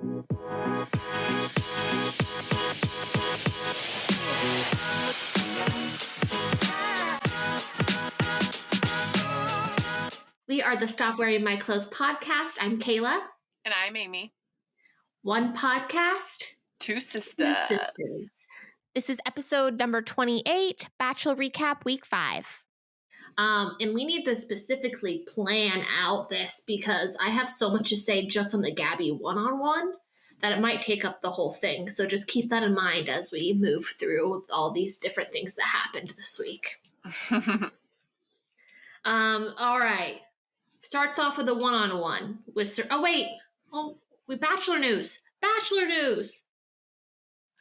We are the Stop Wearing My Clothes podcast. I'm Kayla. And I'm Amy. One podcast. Two sisters. This is episode number 28, Bachelor Recap Week 5. And we need to specifically plan out this because I have so much to say just on the Gabby one-on-one that it might take up the whole thing. So just keep that in mind as we move through all these different things that happened this week. All right. Starts off with a one-on-one with Bachelor news. Bachelor news.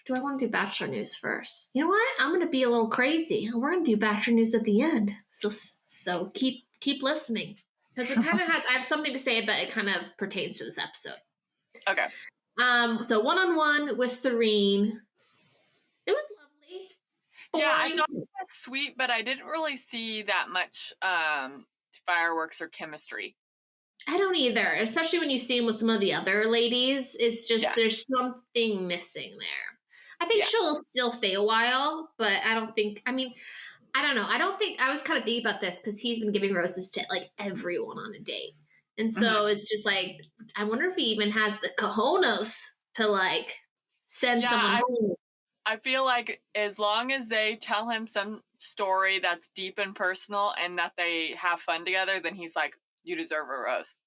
Do I want to do Bachelor news first? You know what? I'm going to be a little crazy. We're going to do Bachelor news at the end. So keep listening because it kind of has. I have something to say, but it kind of pertains to this episode. Okay. So one-on-one with Serene. It was lovely. Yeah, I thought it was sweet, but I didn't really see that much fireworks or chemistry. I don't either, especially when you see him with some of the other ladies. It's just there's something missing there. I think she'll still stay a while, but I don't think. I mean, I don't know. I don't think I was kind of thinking about this because he's been giving roses to like everyone on a date, and so it's just like I wonder if he even has the cojones to like send someone home. I feel like as long as they tell him some story that's deep and personal and that they have fun together, then he's like, you deserve a rose.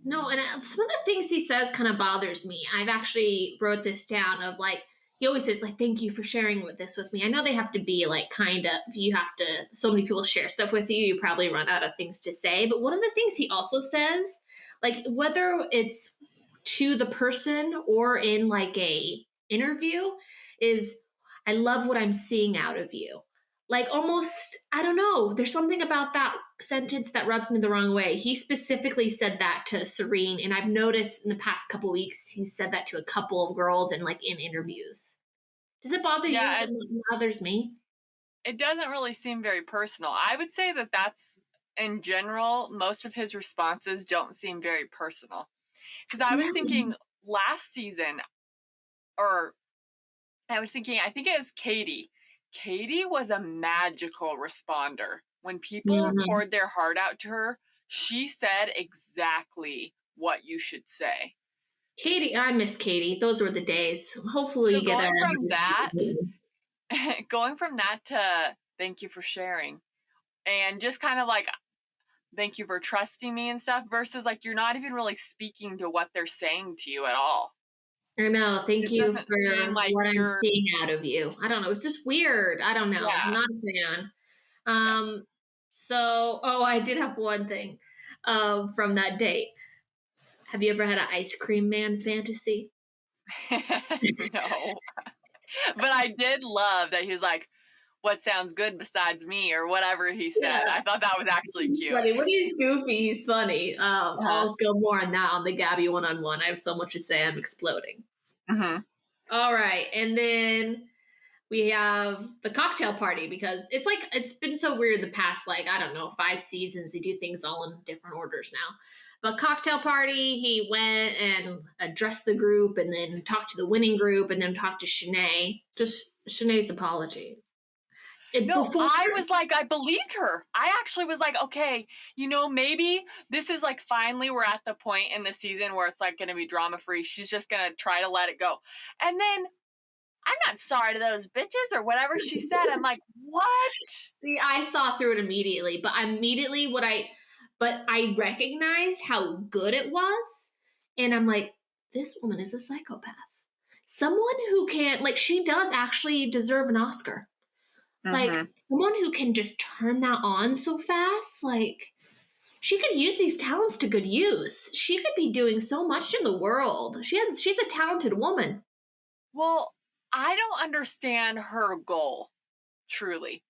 No, and some of the things he says kind of bothers me. I've actually wrote this down of like, he always says like, thank you for sharing this with me. I know they have to be like kind of, so many people share stuff with you, you probably run out of things to say. But one of the things he also says, like whether it's to the person or in like a interview, is I love what I'm seeing out of you. Like almost, I don't know, there's something about that sentence that rubs me the wrong way. He specifically said that to Serene, and I've noticed in the past couple weeks he's said that to a couple of girls and like in interviews. Does it bother you? It bothers me. It doesn't really seem very personal. I would say that that's, in general, most of his responses don't seem very personal. Because I was thinking last season, I think it was Katie. Katie was a magical responder. When people poured their heart out to her, she said exactly what you should say. Katie, I miss Katie. Those were the days. Hopefully you get going from that to thank you for sharing. And just kind of like, thank you for trusting me and stuff, versus like you're not even really speaking to what they're saying to you at all. I know. Thank you for what I'm seeing out of you. I don't know. It's just weird. I don't know. Yeah. I'm not a fan. I did have one thing from that date. Have you ever had an ice cream man fantasy? No. But I did love that he was like, what sounds good besides me, or whatever he said. Yeah. I thought that was actually cute. Funny. When he's goofy, he's funny. I'll go more on that on the Gabby one-on-one. I have so much to say. I'm exploding. All right. And then we have the cocktail party because it's been so weird the past, 5 seasons. They do things all in different orders now. But cocktail party, he went and addressed the group and then talked to the winning group and then talked to Shanae. Just Shanae's apology. I was like, I believed her. I actually was like, okay, maybe this is like finally we're at the point in the season where it's like going to be drama free. She's just going to try to let it go. And then I'm not sorry to those bitches or whatever she said. I'm like, what? See, I saw through it immediately, but I recognized how good it was. And I'm like, this woman is a psychopath. Someone who she does actually deserve an Oscar. Someone who can just turn that on so fast, she could use these talents to good use. She could be doing so much in the world. She's a talented woman. Well, I don't understand her goal, truly.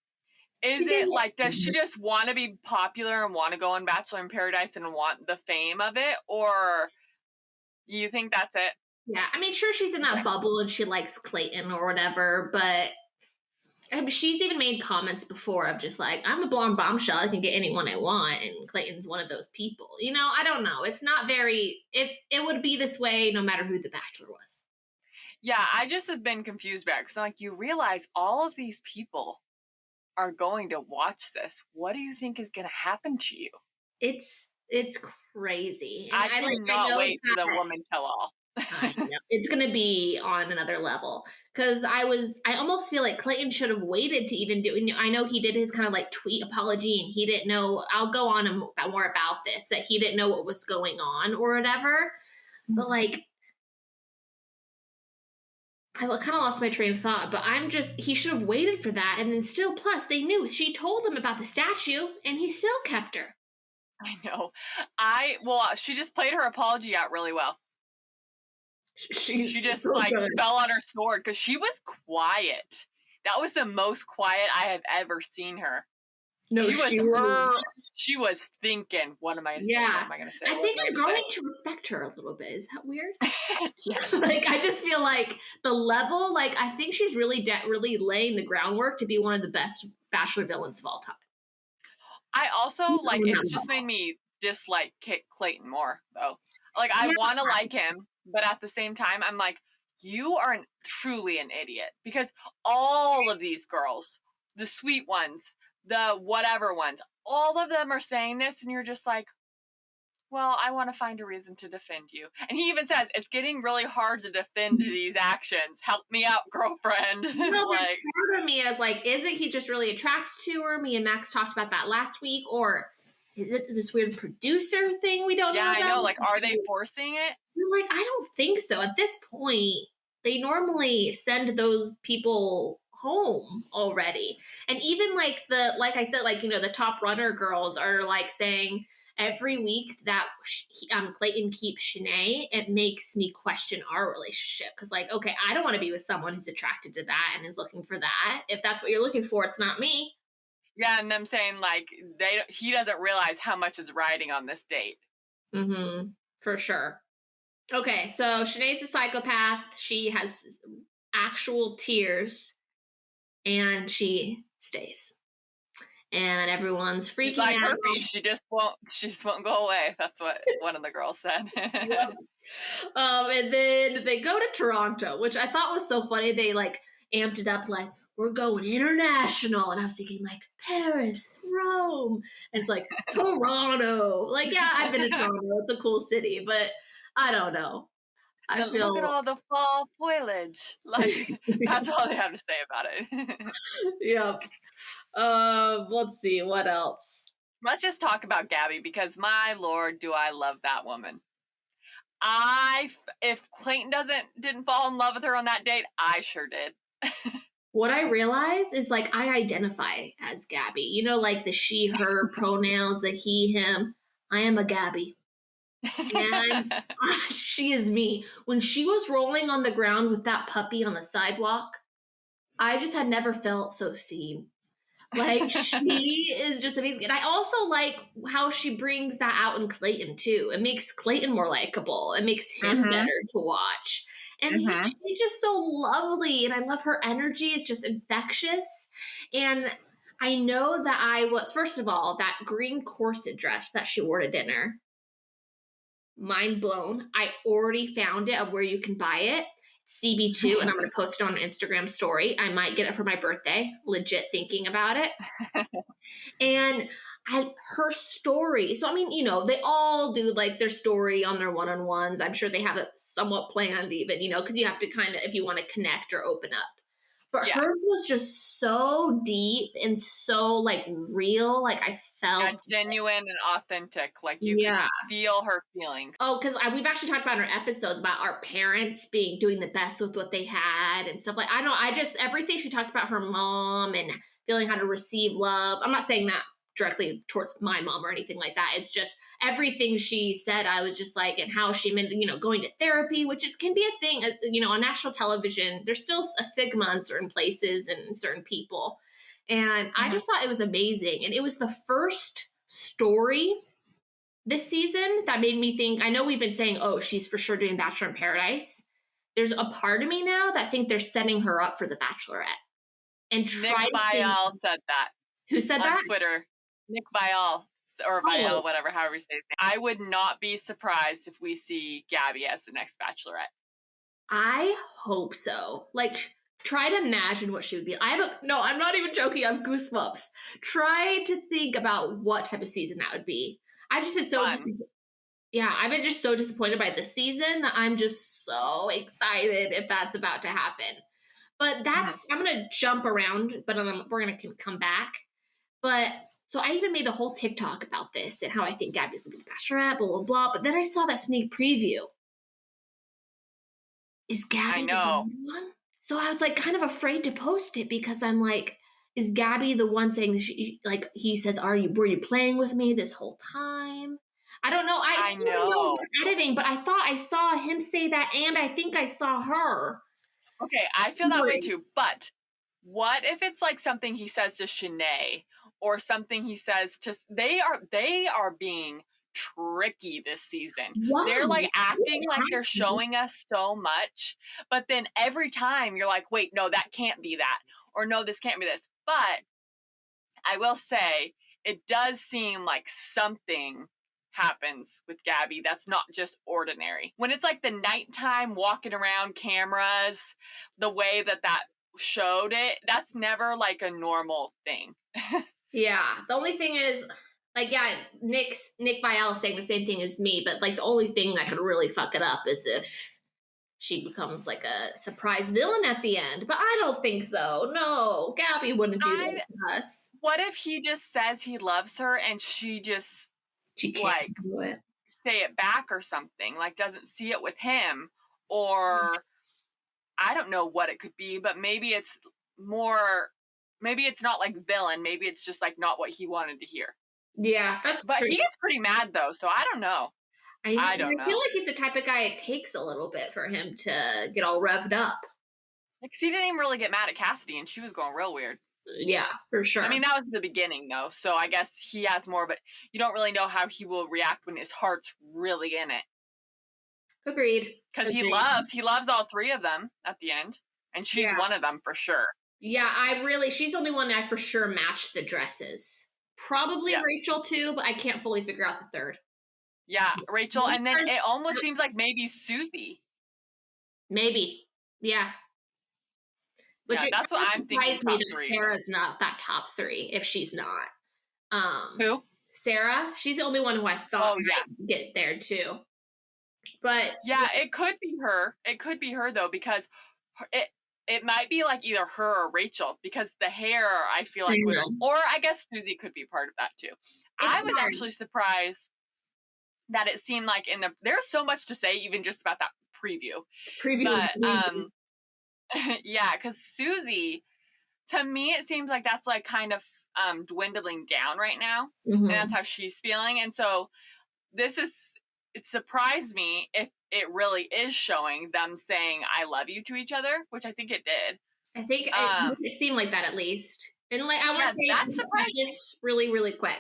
Is it like, does she just want to be popular and want to go on Bachelor in Paradise and want the fame of it? Or you think that's it? Yeah, I mean, sure, she's in that bubble and she likes Clayton or whatever, but I mean, she's even made comments before of just like, I'm a blonde bombshell. I can get anyone I want. And Clayton's one of those people. You know, I don't know. It's not very, it would be this way no matter who the Bachelor was. Yeah, I just have been confused about it because I'm like, you realize all of these people are going to watch this. What do you think is going to happen to you? It's crazy. And I cannot wait for the woman tell all. I know. It's going to be on another level because I almost feel like Clayton should have waited to even do. I know he did his kind of like tweet apology and he didn't know. I'll go on more about this, that he didn't know what was going on or whatever. But like, I kind of lost my train of thought, but he should have waited for that. And then still, plus, they knew. She told him about the statue, and he still kept her. I know. She just played her apology out really well. She just, like, fell on her sword, because she was quiet. That was the most quiet I have ever seen her. No, she was thinking, what am I going to say? Yeah. What am I going to say? I think I'm going to respect her a little bit. Is that weird? Yes. Like, I just feel like the level, like, I think she's really laying the groundwork to be one of the best Bachelor villains of all time. I also, like, it's just made me dislike Clayton more, though. Like, I want to like him, but at the same time, I'm like, you are truly an idiot. Because all of these girls, the sweet ones, the whatever ones, all of them are saying this, and you're just like, well, I want to find a reason to defend you. And he even says, it's getting really hard to defend these actions. Help me out, girlfriend. No, like, part of me is like, isn't he just really attracted to her? Me and Max talked about that last week. Or is it this weird producer thing we don't know about? Yeah, I know. Like, are they forcing it? Like, I don't think so. At this point, they normally send those people home already. And even like like I said, like, you know, the top runner girls are like saying every week that Clayton keeps Shanae, it makes me question our relationship. Cause like, okay, I don't want to be with someone who's attracted to that and is looking for that. If that's what you're looking for, it's not me. Yeah, and them saying like he doesn't realize how much is riding on this date. Mm-hmm. For sure. Okay, so Shanae's a psychopath. She has actual tears, and she stays. And everyone's freaking like out. Herpes, she just won't go away. That's what one of the girls said. Yep. And then they go to Toronto, which I thought was so funny. They like amped it up like, we're going international. And I was thinking like Paris, Rome. And it's like Toronto. Like, yeah, I've been to Toronto. It's a cool city, but I don't know. Look at all the fall foliage. Like, that's all they have to say about it. Yep. Let's see, what else? Let's just talk about Gabby, because my Lord, do I love that woman. If Clayton didn't fall in love with her on that date, I sure did. What I realize is like I identify as Gabby. You know, like the she, her pronouns, the he, him. I am a Gabby. And she is me. When she was rolling on the ground with that puppy on the sidewalk, I just had never felt so seen. Like, she is just amazing. And I also like how she brings that out in Clayton, too. It makes Clayton more likable. It makes him better to watch. And she's just so lovely. And I love her energy. It's just infectious. And I know that first of all, that green corset dress that she wore to dinner, mind blown. I already found it of where you can buy it. CB2, and I'm going to post it on an Instagram story. I might get it for my birthday. Legit thinking about it. And her story. So, I mean, you know, they all do like their story on their one-on-ones. I'm sure they have it somewhat planned even, you know, because you have to kind of, if you want to connect or open up. But hers was just so deep and so like real. Like I felt genuine and authentic. Like you could feel her feelings. Oh, because we've actually talked about in our episodes about our parents doing the best with what they had and stuff like. I know. Everything she talked about her mom and feeling how to receive love. I'm not saying that directly towards my mom or anything like that. It's just everything she said. I was just like, and how she meant, you know, going to therapy, which can be a thing. As you know, on national television, there's still a stigma in certain places and certain people. And I just thought it was amazing. And it was the first story this season that made me think, I know we've been saying, oh, she's for sure doing Bachelor in Paradise. There's a part of me now that think they're setting her up for The Bachelorette. and Nick try to think. Viall said that. Who said on that? Twitter. Nick Viall, or Viall, whatever, however you say it. I would not be surprised if we see Gabby as the next Bachelorette. I hope so. Like, try to imagine what she would be. No, I'm not even joking. I have goosebumps. Try to think about what type of season that would be. I've just been so I've been just so disappointed by this season. I'm just so excited if that's about to happen. But I'm going to jump around, but we're going to come back. But so I even made a whole TikTok about this and how I think Gabby's going to be the Bachelorette, blah, blah, blah. But then I saw that sneak preview. Is Gabby the one? So I was like kind of afraid to post it because I'm like, is Gabby the one saying, he says, were you playing with me this whole time? I don't know. I know editing, but I thought I saw him say that, and I think I saw her. Okay, I feel that way too. But what if it's like something he says to Shanae, or something he says to? They are being tricky this season. Wow. They're like acting like they're showing us so much, but then every time you're like, wait, no, that can't be that, or no, this can't be this. But I will say it does seem like something happens with Gabby that's not just ordinary. When it's like the nighttime walking around cameras, the way that showed it, that's never like a normal thing. Yeah. The only thing is, like, yeah, Nick Viall saying the same thing as me, but like the only thing that could really fuck it up is if she becomes like a surprise villain at the end. But I don't think so. No, Gabby wouldn't do this to us. What if he just says he loves her and she can't do it. Say it back or something, like doesn't see it with him, or I don't know what it could be, but maybe it's not like villain, maybe it's just like not what he wanted to hear. Yeah, that's but true. He gets pretty mad though, so I don't know. I feel like he's the type of guy it takes a little bit for him to get all revved up. Like, he didn't even really get mad at Cassidy, and she was going real weird. Yeah, for sure. I mean, that was the beginning, though, so I guess he has more, but you don't really know how he will react when his heart's really in it. Agreed. Because he loves all three of them at the end, and she's one of them for sure. Yeah, she's the only one I for sure matched the dresses. Probably Rachel too, but I can't fully figure out the third. Yeah, Rachel, and then it almost seems like maybe Susie. Maybe, yeah. But that's what I'm thinking. Surprised me that Sarah's not that top three if she's not. Who? Sarah. She's the only one who I thought might get there too. But yeah, it could be her. It could be her though, because it might be like either her or Rachel, because the hair I feel like or I guess Susie could be part of that too. I was actually surprised that it seemed like there's so much to say even just about that preview. But yeah, because Susie, to me, it seems like that's like kind of dwindling down right now, and that's how she's feeling. And so it surprised me if it really is showing them saying "I love you" to each other, which I think it did. I think it seemed like that at least. And like I want to say that's just really, really quick.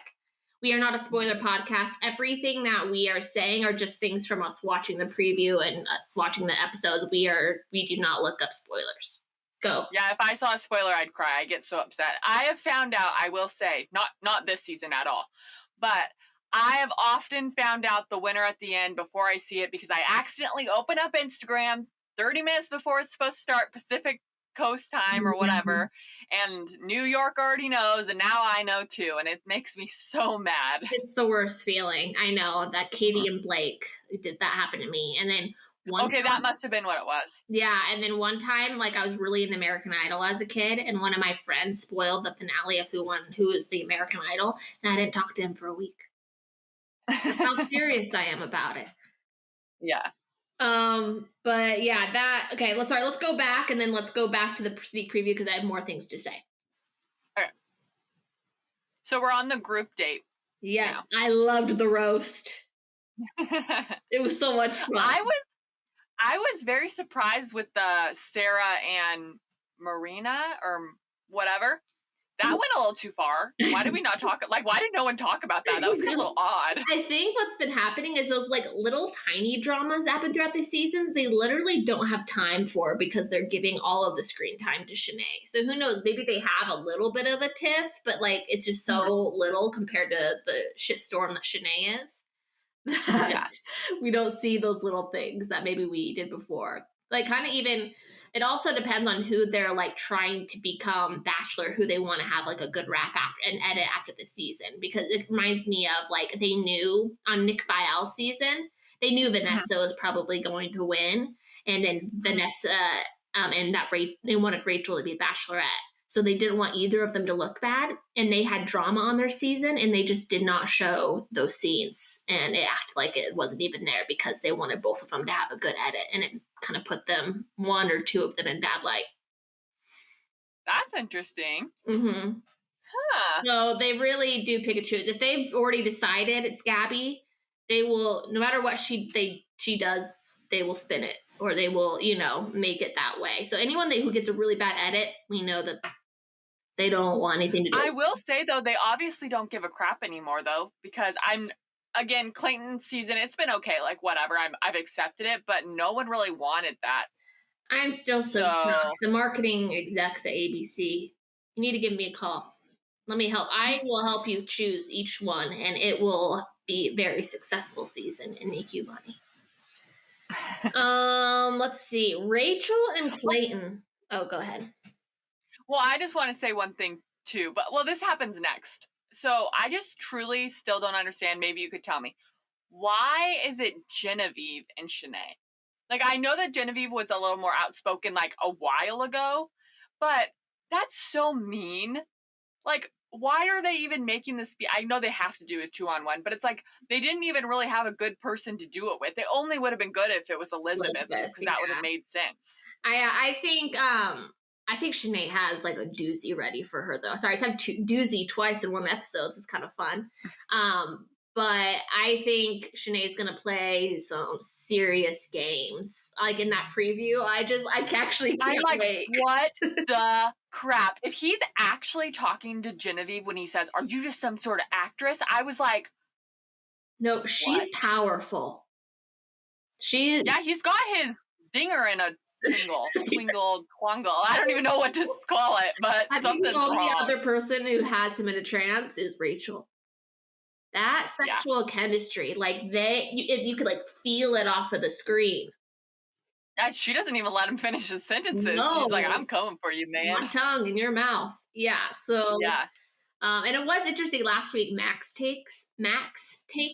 We are not a spoiler podcast. Everything that we are saying are just things from us watching the preview and watching the episodes. We do not look up spoilers. Go. Yeah, if I saw a spoiler, I'd cry. I get so upset. I have found out, I will say, not this season at all, but I have often found out the winner at the end before I see it, because I accidentally open up Instagram 30 minutes before it's supposed to start Pacific Coast time or whatever, and New York already knows, and now I know too, and it makes me so mad. It's the worst feeling. I know that Katie and Blake did that happen to me, and then that must have been what it was. Yeah, and then one time, like, I was really into American Idol as a kid, and one of my friends spoiled the finale of who is the American Idol, and I didn't talk to him for a week. That's how serious I am about it. Yeah. But yeah, okay, let's go back, and then let's go back to the sneak preview, because I have more things to say. Okay. So we're on the group date. Yes, now. I loved the roast. It was so much fun. I was very surprised with the Sarah and Marina or whatever, That went a little too far. Why did we not talk? Like, why did no one talk about that? That was a little odd. I think what's been happening is those like little tiny dramas that happen throughout the seasons, they literally don't have time for because they're giving all of the screen time to Shanae. So who knows? Maybe they have a little bit of a tiff, but like it's just so little compared to the shitstorm that Shanae is. That we don't see those little things that maybe we did before. Like kind of even it also depends on who they're like trying to become Bachelor, who they want to have like a good rap after and edit after the season. Because it reminds me of like they knew on Nick Viall's season, they knew Vanessa was probably going to win. And then Vanessa and that they wanted Rachel to be Bachelorette. So they didn't want either of them to look bad. And they had drama on their season and they just did not show those scenes. And it acted like it wasn't even there because they wanted both of them to have a good edit. And it kind of put them, one or two of them, in bad light. That's interesting. Mm-hmm. Huh. So they really do pick and choose. If they've already decided it's Gabby, they will, no matter what she does, they will spin it. Or they will, make it that way. So anyone who gets a really bad edit, we know that they don't want anything to do with it. I will say, though, they obviously don't give a crap anymore, though, because again, Clayton's season, it's been okay, like, whatever, I've accepted it, but no one really wanted that. I'm still so shocked. The marketing execs at ABC, you need to give me a call. Let me help. I will help you choose each one, and it will be a very successful season and make you money. Let's see. Rachel and Clayton. Oh, go ahead. Well, I just want to say one thing, too. But, this happens next. So I just truly still don't understand. Maybe you could tell me. Why is it Genevieve and Shanae? Like, I know that Genevieve was a little more outspoken, like, a while ago. But that's so mean. Like, why are they even making this be? I know they have to do a 2-on-1, but it's like they didn't even really have a good person to do it with. It only would have been good if it was Elizabeth because that would have made sense. I think Shanae has like a doozy ready for her though. Sorry, it's like doozy twice in one episode. It's kind of fun. But I think Shanae's gonna play some serious games. Like in that preview, I actually can't wait. What the crap? If he's actually talking to Genevieve when he says, "Are you just some sort of actress?" I was like, "No, she's powerful." He's got his dinger in a twingle, twongle. I don't even know what to call it, but I think something's the only wrong. other person who has him in a trance is Rachel. That sexual chemistry, like you could like feel it off of the screen. She doesn't even let him finish his sentences. No. She's like, "I'm coming for you, man." My tongue in your mouth. Yeah. So and it was interesting last week. Mac's take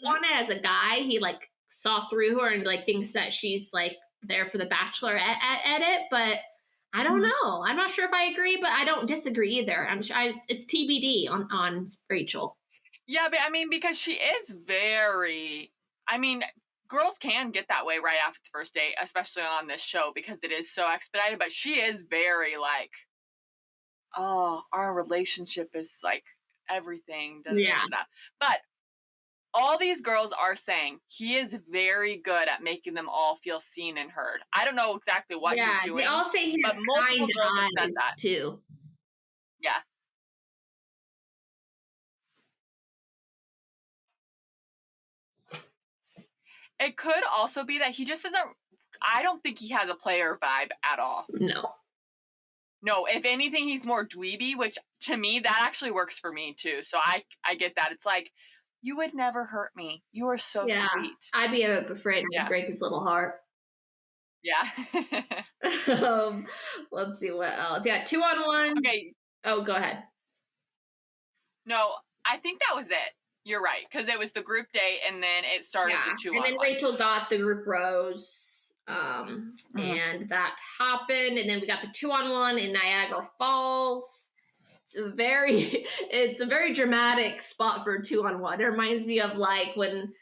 on it as a guy. He like saw through her and like thinks that she's like there for the Bachelor edit, but I don't know. I'm not sure if I agree, but I don't disagree either. I'm sure it's TBD on Rachel. Yeah, but I mean, because she is very. I mean, girls can get that way right after the first date, especially on this show because it is so expedited. But she is very like, oh, our relationship is like everything. But all these girls are saying he is very good at making them all feel seen and heard. I don't know exactly what he's doing. They all say he has kind eyes too. Yeah. It could also be that he just doesn't. I don't think he has a player vibe at all. No, if anything, he's more dweeby, which to me, that actually works for me too. So I get that. It's like, you would never hurt me. You are so sweet. I'd be afraid to break his little heart. Yeah. Let's see what else. Yeah, 2-on-1. Okay. Oh, go ahead. No, I think that was it. You're right, because it was the group date, and then it started the 2-on-1. And then Rachel got the group rose, and that happened. And then we got the 2-on-1 in Niagara Falls. It's a very dramatic spot for a 2-on-1. It reminds me of like when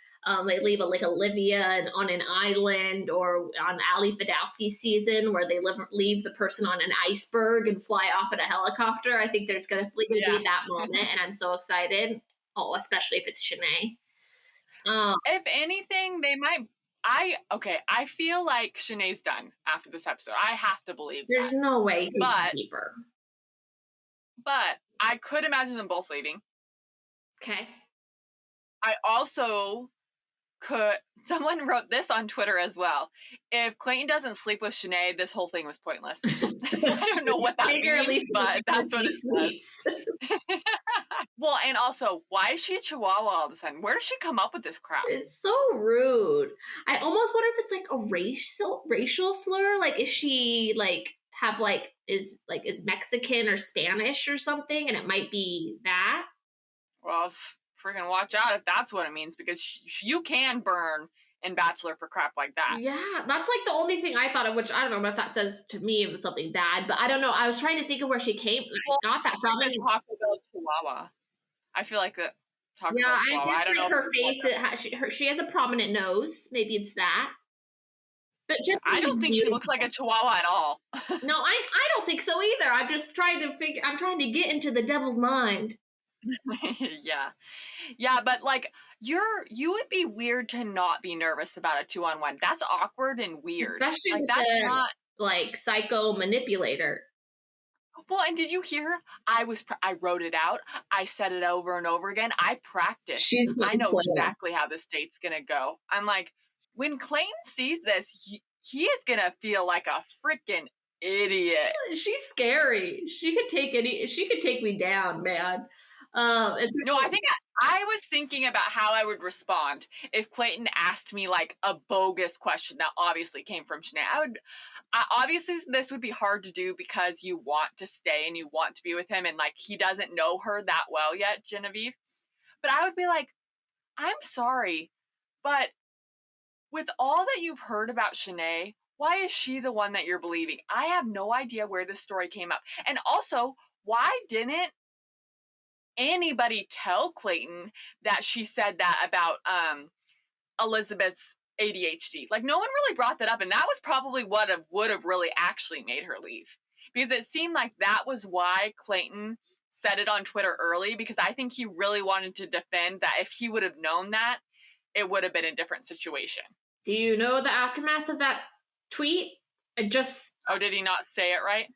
they leave like Olivia on an island, or on Ali Fadowski's season where they leave the person on an iceberg and fly off in a helicopter. I think there's going to be that moment, and I'm so excited. Oh, especially if it's Shanae. If anything, they might. I feel like Shanae's done after this episode. I have to believe there's that. No way he's keep her. But I could imagine them both leaving. Okay. I also someone wrote this on Twitter as well. If Clayton doesn't sleep with Shanae, this whole thing was pointless. I don't know what that means, but that's what it says. Well, and also, why is she a Chihuahua all of a sudden? Where does she come up with this crap? It's so rude. I almost wonder if it's like a racial slur. Like, is she is Mexican or Spanish or something? And it might be that. Well, freaking watch out if that's what it means, because you can burn in Bachelor for crap like that. Yeah, that's like the only thing I thought of, which I don't know if that says to me if it's something bad, but I don't know. I was trying to think of where she came. Well, I got that from. Taco Bell Chihuahua. I feel like that. Taco Bell Chihuahua. I don't know. Her face. She has a prominent nose. Maybe it's that. But I don't think she looks like a Chihuahua at all. No, I don't think so either. I'm just trying to get into the devil's mind. Yeah, but like you would be weird to not be nervous about a 2-on-1. That's awkward and weird. Especially like that's not like psycho manipulator. Well, and did you hear? I wrote it out. I said it over and over again. I practiced. I know exactly how this date's gonna go. I'm like, when Clayton sees this, he is gonna feel like a freaking idiot. She's scary. She could take me down, man. No, I think I was thinking about how I would respond if Clayton asked me like a bogus question that obviously came from Shanae. Obviously this would be hard to do because you want to stay and you want to be with him, and like he doesn't know her that well yet, Genevieve. But I would be like, I'm sorry, but with all that you've heard about Shanae, why is she the one that you're believing? I have no idea where this story came up. And also, why didn't anybody tell Clayton that she said that about Elizabeth's ADHD? Like, no one really brought that up, and that was probably what would have really actually made her leave, because it seemed like that was why Clayton said it on Twitter early, because I think he really wanted to defend that if he would have known that, it would have been a different situation. Do you know the aftermath of that tweet? Oh, did he not say it right?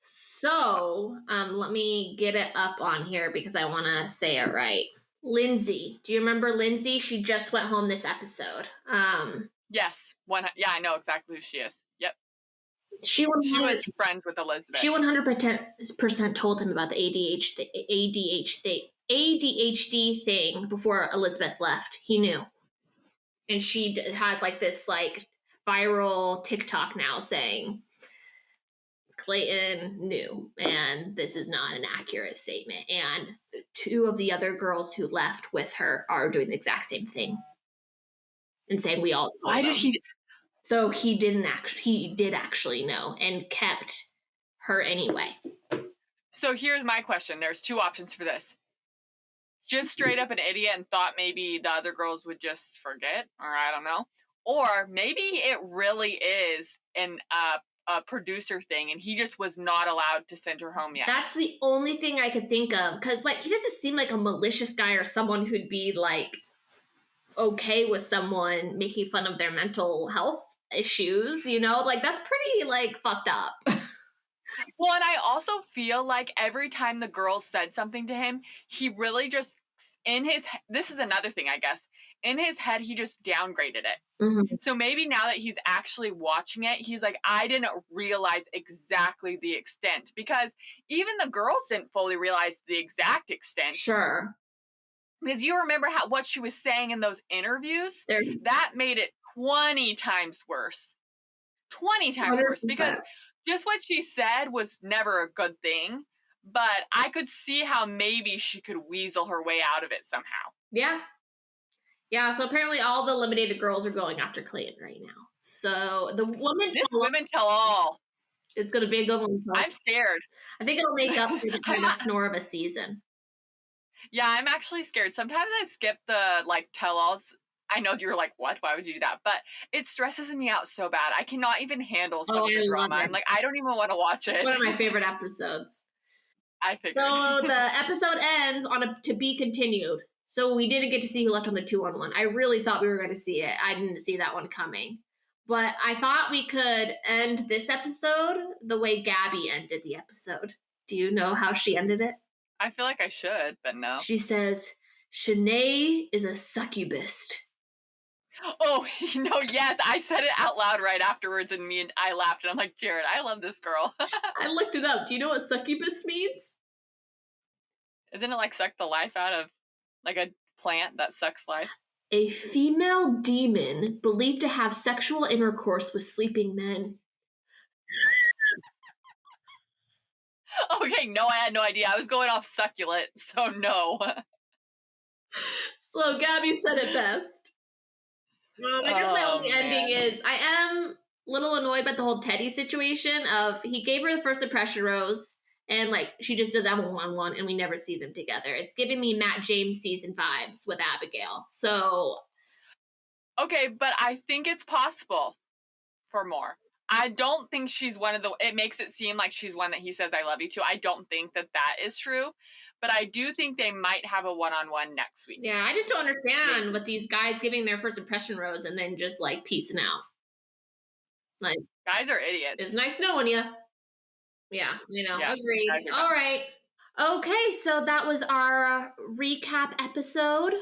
So, let me get it up on here because I want to say it right. Lindsay. Do you remember Lindsay? She just went home this episode. Yes. Yeah, I know exactly who she is. Yep. She was friends with Elizabeth. She 100% told him about the ADHD thing before Elizabeth left. He knew. And she has like this like viral TikTok now saying Clayton knew, and this is not an accurate statement. And two of the other girls who left with her are doing the exact same thing and saying we all. Why did he? So he did actually know and kept her anyway. So here's my question. There's two options for this. Just straight up an idiot and thought maybe the other girls would just forget, or I don't know. Or maybe it really is a producer thing and he just was not allowed to send her home yet. That's the only thing I could think of, because like he doesn't seem like a malicious guy or someone who'd be like okay with someone making fun of their mental health issues, you know? Like that's pretty like fucked up. Well, and I also feel like every time the girls said something to him, he really just this is another thing, I guess. In his head, he just downgraded it. Mm-hmm. So maybe now that he's actually watching it, he's like, I didn't realize exactly the extent, because even the girls didn't fully realize the exact extent. Sure. Because you remember what she was saying in those interviews? That made it 20 times worse. 20 times 100%. Worse. Because just what she said was never a good thing, but I could see how maybe she could weasel her way out of it somehow. Yeah. Yeah, so apparently all the eliminated girls are going after Clayton right now. So the women tell all. It's going to be a good one. I'm scared. I think it'll make up for the kind of snore of a season. Yeah, I'm actually scared. Sometimes I skip the like tell-alls. I know you're like, what? Why would you do that? But it stresses me out so bad. I cannot even handle some of the drama. I'm like, I don't even want to watch it. It's one of my favorite episodes. I figured. So the episode ends on a to be continued. So we didn't get to see who left on the 2-on-1. I really thought we were going to see it. I didn't see that one coming. But I thought we could end this episode the way Gabby ended the episode. Do you know how she ended it? I feel like I should, but no. She says, Shanae is a succubus. Oh, yes, I said it out loud right afterwards, and I laughed, and I'm like, Jared, I love this girl. I looked it up. Do you know what succubus means? Isn't it like suck the life out of, like a plant that sucks life? A female demon believed to have sexual intercourse with sleeping men. Okay, no, I had no idea. I was going off succulent, so no. So Gabby said it best. I guess my only ending is I am a little annoyed by the whole Teddy situation of he gave her the first impression rose and like she just does have a one-on-one and we never see them together. It's giving me Matt James season vibes with Abigail. So okay, but I think it's possible for more. I don't think she's one of the, it makes it seem like she's one that he says I love you to. I don't think that is true, but I do think they might have a one-on-one next week. Yeah, I just don't understand with these guys giving their first impression rose and then just like peacing out. Like, guys are idiots. It's nice knowing you. Yeah, Yeah, agreed. All right. Okay, so that was our recap episode.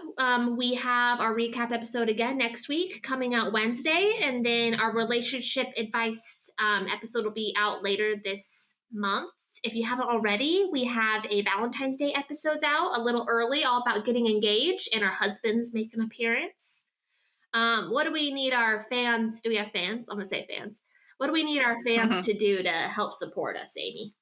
We have our recap episode again next week, coming out Wednesday, and then our relationship advice episode will be out later this month. If you haven't already, we have a Valentine's Day episode out a little early, all about getting engaged, and our husbands make an appearance. What do we need our fans? Do we have fans? I'm going to say fans. What do we need our fans to do to help support us, Amy?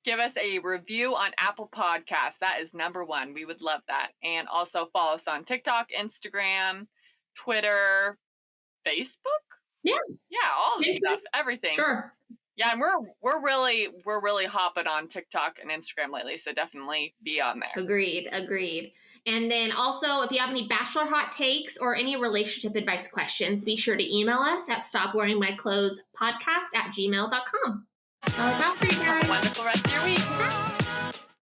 Give us a review on Apple Podcasts. That is number one. We would love that. And also follow us on TikTok, Instagram, Twitter, Facebook. Yes. Yeah, all of this stuff, everything. Sure. Yeah, and we're really hopping on TikTok and Instagram lately, so definitely be on there. Agreed. And then also, if you have any Bachelor hot takes or any relationship advice questions, be sure to email us at stopwearingmyclothespodcast@gmail.com. That's all for you guys. Have a wonderful rest of your week. Bye.